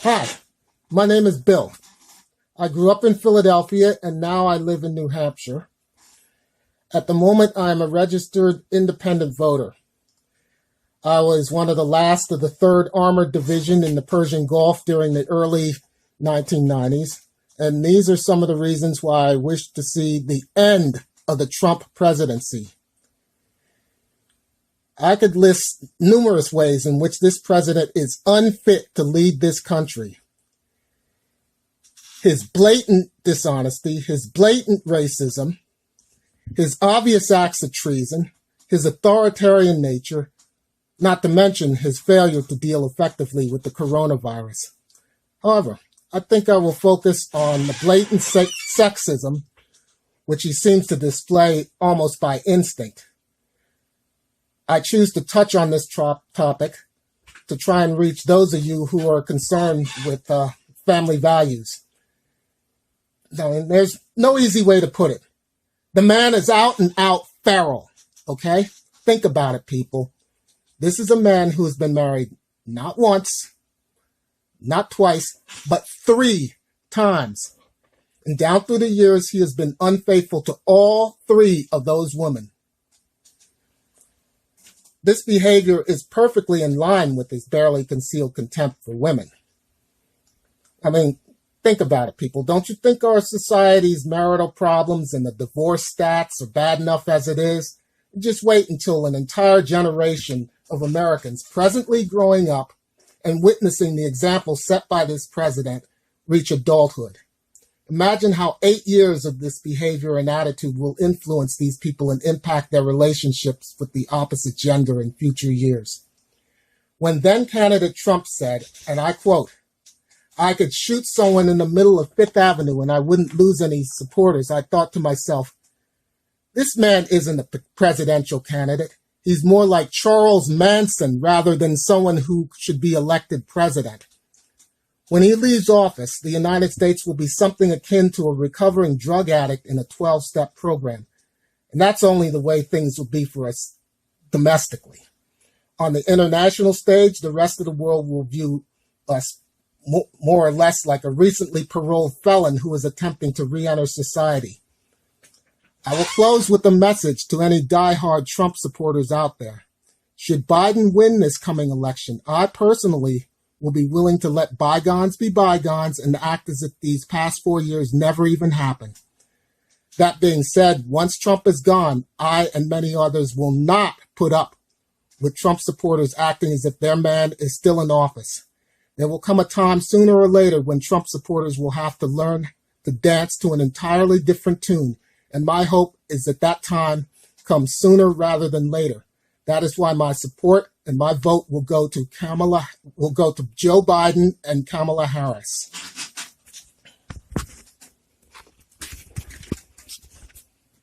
Hi, my name is Bill. I grew up in Philadelphia and now I live in New Hampshire. At the moment, I am a registered independent voter. I was one of the last of the 3rd Armored Division in the Persian Gulf during the early 1990s, and these are some of the reasons why I wish to see the end of the Trump presidency. I could list numerous ways in which this president is unfit to lead this country. His blatant dishonesty, his blatant racism, his obvious acts of treason, his authoritarian nature, not to mention his failure to deal effectively with the coronavirus. However, I think I will focus on the blatant sexism, which he seems to display almost by instinct. I choose to touch on this topic to try and reach those of you who are concerned with family values. Now, there's no easy way to put it. The man is out and out feral, okay? Think about it, people. This is a man who has been married not once, not twice, but 3 times. And down through the years, he has been unfaithful to all 3 of those women. This behavior is perfectly in line with his barely concealed contempt for women. I mean, think about it, people. Don't you think our society's marital problems and the divorce stats are bad enough as it is? Just wait until an entire generation of Americans presently growing up and witnessing the example set by this president reach adulthood. Imagine how 8 years of this behavior and attitude will influence these people and impact their relationships with the opposite gender in future years. When then candidate Trump said, and I quote, "I could shoot someone in the middle of Fifth Avenue and I wouldn't lose any supporters," I thought to myself, this man isn't a presidential candidate. He's more like Charles Manson rather than someone who should be elected president. When he leaves office, the United States will be something akin to a recovering drug addict in a 12-step program. And that's only the way things will be for us domestically. On the international stage, the rest of the world will view us more or less like a recently paroled felon who is attempting to re-enter society. I will close with a message to any die-hard Trump supporters out there. Should Biden win this coming election, I personally will be willing to let bygones be bygones and act as if these past 4 years never even happened. That being said, once Trump is gone, I and many others will not put up with Trump supporters acting as if their man is still in office. There will come a time sooner or later when Trump supporters will have to learn to dance to an entirely different tune. And my hope is that that time comes sooner rather than later. That is why my support and my vote will go to Joe Biden and Kamala Harris.